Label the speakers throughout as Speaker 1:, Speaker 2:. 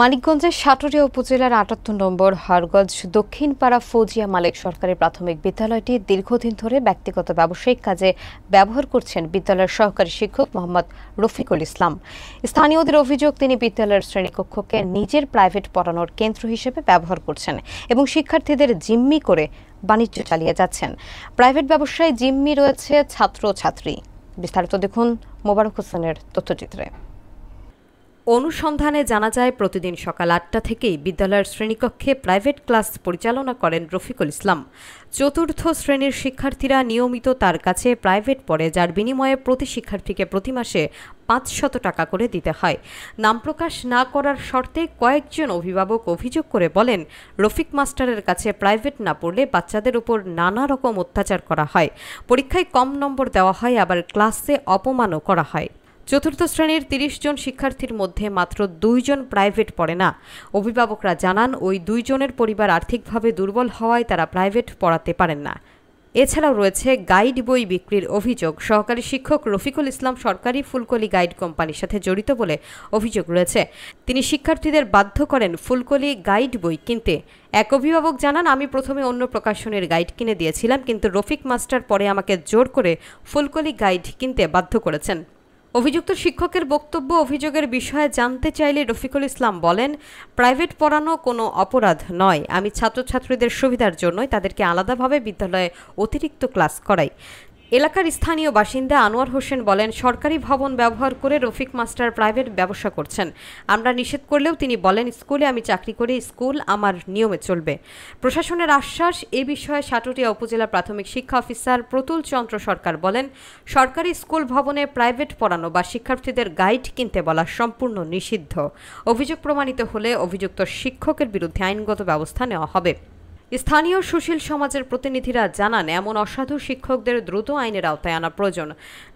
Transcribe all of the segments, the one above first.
Speaker 1: মানিকগঞ্জের সাটুরিয়া উপজেলার ৭৮ নম্বর হারগঞ্জ দক্ষিণপাড়া ফৌজিয়া মালিক সরকারি প্রাথমিক বিদ্যালয়টি দীর্ঘদিন ধরে ব্যক্তিগত ব্যবসায়িক কাজে ব্যবহার করছেন বিদ্যালয়ের সহকারী শিক্ষক মোহাম্মদ রফিকুল ইসলাম। স্থানীয়দের অভিযোগ, তিনি বিদ্যালয়ের শ্রেণীকক্ষকে নিজের প্রাইভেট পড়ানোর কেন্দ্র হিসেবে ব্যবহার করছেন এবং শিক্ষার্থীদের জিম্মি করে বাণিজ্য চালিয়ে যাচ্ছেন। প্রাইভেট ব্যবসায় জিম্মি রয়েছে ছাত্র-ছাত্রী। বিস্তারিত দেখুন মোবারক হোসেনের তথ্যচিত্রে। অনুসন্ধানে জানা যায়, প্রতিদিন সকাল ৮টা থেকেই বিদ্যালয়ের শ্রেণীকক্ষে প্রাইভেট ক্লাস পরিচালনা করেন রফিকুল ইসলাম। চতুর্থ শ্রেণীর শিক্ষার্থীরা নিয়মিত তার কাছে প্রাইভেট পড়ে, যার বিনিময়ে প্রতি শিক্ষার্থীকে প্রতি মাসে ৫০০ টাকা করে দিতে হয়। নাম প্রকাশ না করার শর্তে কয়েকজন অভিভাবক অভিযোগ করে বলেন, রফিক মাস্টারের কাছে প্রাইভেট না পড়লে বাচ্চাদের উপর নানা রকম অত্যাচার করা হয়, পরীক্ষায় কম নম্বর দেওয়া হয়, আবার ক্লাসে অপমানও করা হয়। চতুর্থ শ্রেণীর ৩০ জন শিক্ষার্থীর মধ্যে মাত্র ২ জন প্রাইভেট পড়ে না। অভিভাবকরা জানান, ওই ২ জনের পরিবার আর্থিকভাবে দুর্বল হওয়ায় তারা প্রাইভেট পড়াতে পারেন না। এছাড়াও রয়েছে গাইড বই বিক্রির অভিযোগ। সহকারী শিক্ষক রফিকুল ইসলাম সরকারি ফুলকলি গাইড কোম্পানির সাথে জড়িত বলে অভিযোগ রয়েছে। তিনি শিক্ষার্থীদের বাধ্য করেন ফুলকলি গাইড বই কিনতে। এক অভিভাবক জানান, আমি প্রথমে অন্য প্রকাশনের গাইড কিনে দিয়েছিলাম, কিন্তু রফিক মাস্টার পরে আমাকে জোর করে ফুলকলি গাইড কিনতে বাধ্য করেছেন। অভিযুক্ত শিক্ষকের বক্তব্য, অভিযোগের বিষয়ে জানতে চাইলে রফিকুল ইসলাম বলেন, প্রাইভেট পড়ানো কোনো অপরাধ নয়। আমি ছাত্রছাত্রীদের সুবিধার জন্যই তাদেরকে আলাদাভাবে বিদ্যালয়ে অতিরিক্ত ক্লাস করাই। এলাকার স্থানীয় বাসিন্দা আনোয়ার হোসেন বলেন, সরকারি ভবন ব্যবহার করে রফিক মাস্টার প্রাইভেট ব্যবসা করছেন। আমরা নিষেধ করলেও তিনি বলেন, স্কুলে আমি চাকরি করি, স্কুল আমার নিয়মে চলবে। প্রশাসনের আশ্বাস। এ বিষয়ে সাটুরিয়া উপজেলা প্রাথমিক শিক্ষা অফিসার প্রতুল চন্দ্র সরকার বলেন, সরকারি স্কুল ভবনে প্রাইভেট পড়ানো বা শিক্ষার্থীদের গাইড কিনতে বলা সম্পূর্ণ নিষিদ্ধ। অভিযোগ প্রমাণিত হলে অভিযুক্ত শিক্ষকের বিরুদ্ধে আইনগত ব্যবস্থা নেওয়া হবে। স্থানীয় সুশীল সমাজের প্রতিনিধিরা জানান, এমন অসাধু শিক্ষকদের দ্রুত আইনের আওতায় আনা প্রয়োজন,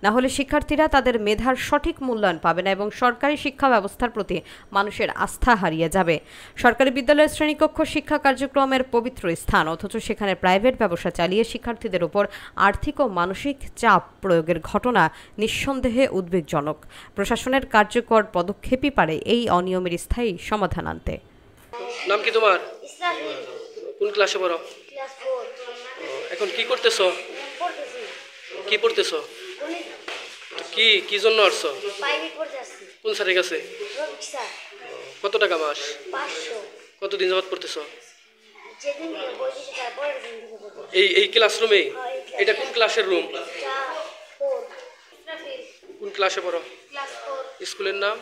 Speaker 1: না হলে শিক্ষার্থীরা তাদের মেধার সঠিক মূল্যায়ন পাবে না এবং সরকারি শিক্ষা ব্যবস্থার প্রতি মানুষের আস্থা হারিয়ে যাবে। সরকারি বিদ্যালয়ের শ্রেণীকক্ষ শিক্ষা কার্যক্রমের পবিত্র স্থান, অথচ সেখানে প্রাইভেট ব্যবসা চালিয়ে শিক্ষার্থীদের উপর আর্থিক ও মানসিক চাপ প্রয়োগের ঘটনা নিঃসন্দেহে উদ্বেগজনক। প্রশাসনের কার্যকর পদক্ষেপই পারে এই অনিয়মের স্থায়ী সমাধান আনতে।
Speaker 2: নাম কি তোমার? কোন ক্লাসে পড়ো?
Speaker 3: ক্লাস 4।
Speaker 2: এখন কি করতেছো?
Speaker 3: পড়তেছি।
Speaker 2: কি পড়তেছো? কি কি জন্য আসছো?
Speaker 3: প্রাইভেট পড়তে আসছি।
Speaker 2: কোন স্যারের কাছে?
Speaker 3: রফিক স্যার।
Speaker 2: কত টাকা মাস?
Speaker 3: 500।
Speaker 2: কতদিন যাবত পড়তেছো?
Speaker 3: যেদিন থেকে বই দিয়েছে তারপরের দিন থেকে পড়তেছি।
Speaker 2: এই ক্লাসরুমে? এটা কোন ক্লাসের রুম?
Speaker 3: 4। ইসরাফিল।
Speaker 2: কোন ক্লাসে পড়ো?
Speaker 3: ক্লাস 4।
Speaker 2: স্কুলের নাম?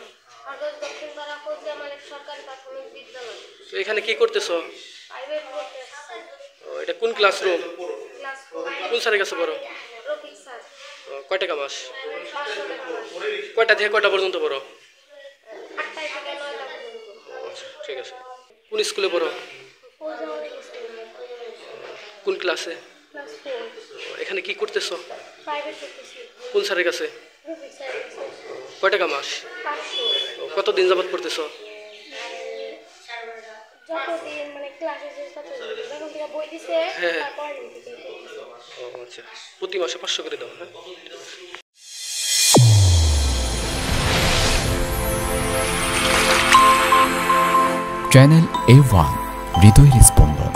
Speaker 3: হারগঞ্জ দক্ষিণপাড়া ফৌজিয়া মালিক সরকারি প্রাথমিক বিদ্যালয়।
Speaker 2: তো এখানে কি করতেছো?
Speaker 3: প্রাইভেট পড়তে আসছি।
Speaker 2: এটা কোন ক্লাসরুম?
Speaker 3: ক্লাস 4।
Speaker 2: কোন স্যারের কাছে পড়ো?
Speaker 3: রফিক স্যার।
Speaker 2: কয় টাকা মাস?
Speaker 3: 500 টাকা মাস।
Speaker 2: কয়টা থেকে কয়টা পর্যন্ত পড়ো?
Speaker 3: 8টা থেকে 9টা পর্যন্ত।
Speaker 2: ঠিক আছে। কোন স্কুলে পড়ো?
Speaker 3: ফৌজিয়া মালিক স্কুল।
Speaker 2: কোন ক্লাসে?
Speaker 3: ক্লাস 4।
Speaker 2: এখানে কি করতেছো?
Speaker 3: প্রাইভেট পড়তেছি।
Speaker 2: কোন স্যারের কাছে?
Speaker 3: রফিক স্যার।
Speaker 2: কয় টাকা মাস?
Speaker 3: 500।
Speaker 2: কতদিন যাবত পড়তেছো?
Speaker 3: যতদিন মানে ক্লাসে যখন থেকে বই দিছে তারপর
Speaker 2: আচ্ছা, প্রতি মাসে 500 করে দাও। হ্যাঁ,
Speaker 4: চ্যানেল A1 হৃদয়ের স্পন্দন।